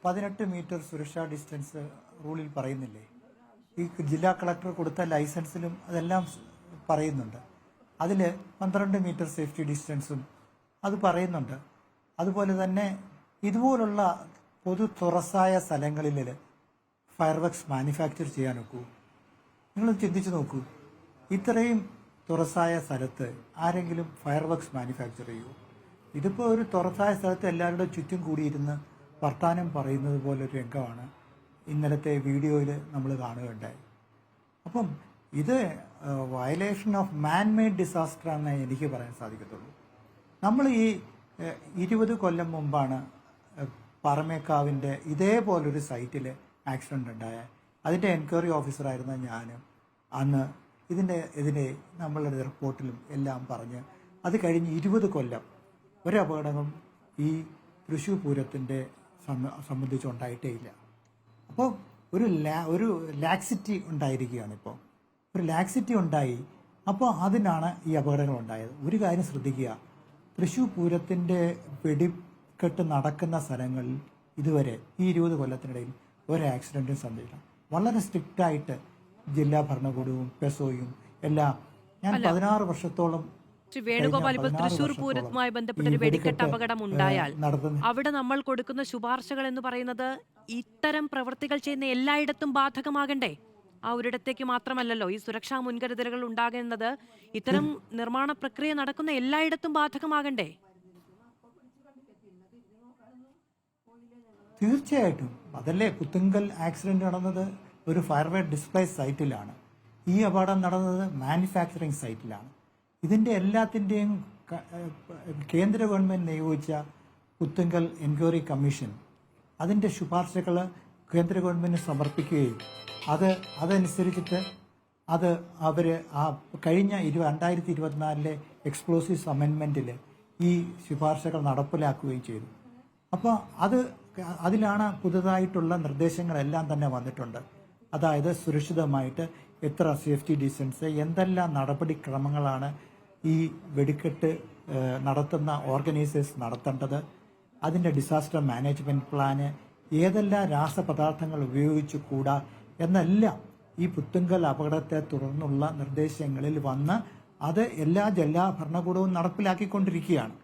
18 metre സുരക്ഷാ distance റൂളിൽ പറയുന്നില്ലേ? ഈ ജില്ലാ കളക്ടർ കൊടുത്ത ലൈസൻസിലും അതെല്ലാം പറയുന്നുണ്ട്. അതിൽ 12 മീറ്റർ സേഫ്റ്റി ഡിസ്റ്റൻസും അത് പറയുന്നുണ്ട്. അതുപോലെ തന്നെ ഇതുപോലുള്ള പൊതു തുറസായ സ്ഥലങ്ങളിൽ ഫയർ വർക്ക്സ് മാനുഫാക്ചർ ചെയ്യാൻ ഒക്കൂ? നിങ്ങൾ ചിന്തിച്ച് നോക്കൂ. ഇത്രയും തുറസായ സ്ഥലത്ത് ആരെങ്കിലും ഫയർ വർക്ക്സ് മാനുഫാക്ചർ ചെയ്യൂ? ഇതിപ്പോൾ ഒരു തുറസായ സ്ഥലത്ത് എല്ലാവരുടെ ചുറ്റും കൂടിയിരുന്ന് വർത്തമാനം പറയുന്നത് പോലൊരു രംഗമാണ് ഇന്നലത്തെ വീഡിയോയിൽ നമ്മൾ കാണുകയുണ്ടായി. അപ്പം ഇത് violation of man made disaster എന്നേ എനിക്ക് പറയാൻ സാധിക്കത്തുള്ളൂ. നമ്മൾ ഈ 20 കൊല്ലം മുമ്പാണ് പറമേക്കാവിൻ്റെ ഇതേപോലൊരു സൈറ്റിൽ ആക്സിഡൻ്റ് ഉണ്ടായ. അതിൻ്റെ എൻക്വയറി ഓഫീസറായിരുന്ന ഞാൻ അന്ന് ഇതിനെ നമ്മളുടെ റിപ്പോർട്ടിലും എല്ലാം പറഞ്ഞ് അത് കഴിഞ്ഞ് 20 കൊല്ലം ഒരപകടങ്ങളും ഈ തൃശ്ശൂർ പൂരത്തിൻ്റെ സംബന്ധിച്ചുണ്ടായിട്ടേ ഇല്ല. അപ്പോൾ ഒരു ലാക്സിറ്റി ഉണ്ടായിരിക്കുകയാണ്. ഇപ്പോൾ ഒരു ലാക്സിറ്റി ഉണ്ടായി. അപ്പോൾ അതിനാണ് ഈ അപകടങ്ങൾ ഉണ്ടായത്. ഒരു കാര്യം ശ്രദ്ധിക്കുക, തൃശ്ശൂർ പൂരത്തിൻ്റെ വെടിക്കെട്ട് നടക്കുന്ന സ്ഥലങ്ങളിൽ ഇതുവരെ ഈ 20 കൊല്ലത്തിനിടയിൽ ഒരു ആക്സിഡൻറ്റും സംഭവിച്ചില്ല. വളരെ സ്ട്രിക്റ്റായിട്ട് ജില്ലാ ഭരണകൂടവും പെസോയും എല്ലാം ഞാൻ 16 വർഷത്തോളം വേണുഗോപാൽ, ഇപ്പോൾ തൃശ്ശൂർ പൂരവുമായി ബന്ധപ്പെട്ട ഒരു വെടിക്കെട്ട് അപകടം ഉണ്ടായാൽ അവിടെ നമ്മൾ കൊടുക്കുന്ന ശുപാർശകൾ എന്ന് പറയുന്നത് ഇത്തരം പ്രവൃത്തികൾ ചെയ്യുന്ന എല്ലായിടത്തും ബാധകമാകണ്ടേ? ആ ഒരിടത്തേക്ക് മാത്രമല്ലല്ലോ. ഈ സുരക്ഷാ മുൻകരുതലുകൾ ഉണ്ടാകുന്നത് ഇത്തരം നിർമ്മാണ പ്രക്രിയ നടക്കുന്ന എല്ലായിടത്തും ബാധകമാകണ്ടേ? തീർച്ചയായിട്ടും. അതല്ലേ പുത്തുങ്കൽ ആക്സിഡന്റ് നടന്നത് ഒരു ഫയർവെയർ ഡിസ്പ്ലേ സൈറ്റിലാണ്. ഈ അപകടം നടന്നത് മാനുഫാക്ചറിങ് സൈറ്റിലാണ്. ഇതിൻ്റെ എല്ലാത്തിൻ്റെയും കേന്ദ്ര ഗവൺമെൻറ് നിയോഗിച്ച പുത്തുങ്കൽ എൻക്വയറി കമ്മീഷൻ അതിൻ്റെ ശുപാർശകൾ കേന്ദ്ര ഗവൺമെൻറ് സമർപ്പിക്കുകയും അതനുസരിച്ചിട്ട് അവർ ആ കഴിഞ്ഞ 2024 എക്സ്പ്ലോസീവ്സ് അമെൻമെൻറ്റിൽ ഈ ശുപാർശകൾ നടപ്പിലാക്കുകയും ചെയ്തു. അപ്പോൾ അതിലാണ് പുതുതായിട്ടുള്ള നിർദ്ദേശങ്ങളെല്ലാം തന്നെ വന്നിട്ടുണ്ട്. അതായത് സുരക്ഷിതമായിട്ട് എത്ര സേഫ്റ്റി ഡിസ്റ്റൻസ്, എന്തെല്ലാം നടപടിക്രമങ്ങളാണ് ഈ വെടിക്കെട്ട് നടത്തുന്ന ഓർഗനൈസേഴ്സ് നടത്തേണ്ടത്, അതിൻ്റെ ഡിസാസ്റ്റർ മാനേജ്മെൻറ്റ് പ്ലാന്, ഏതെല്ലാം രാസപദാർത്ഥങ്ങൾ ഉപയോഗിച്ചു കൂടാ എന്നെല്ലാം ഈ പുത്തുങ്കൽ അപകടത്തെ തുടർന്നുള്ള നിർദ്ദേശങ്ങളിൽ വന്ന് അത് എല്ലാ ജില്ലാ ഭരണകൂടവും നടപ്പിലാക്കിക്കൊണ്ടിരിക്കുകയാണ്.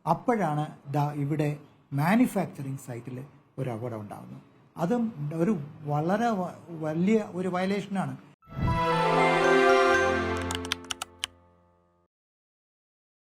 അപ്പോഴാണ് ഇവിടെ മാനുഫാക്ചറിങ് സൈറ്റിൽ ഒരു അപകടം ഉണ്ടാകുന്നത്. അതും ഒരു വളരെ വലിയ ഒരു വയലേഷനാണ്.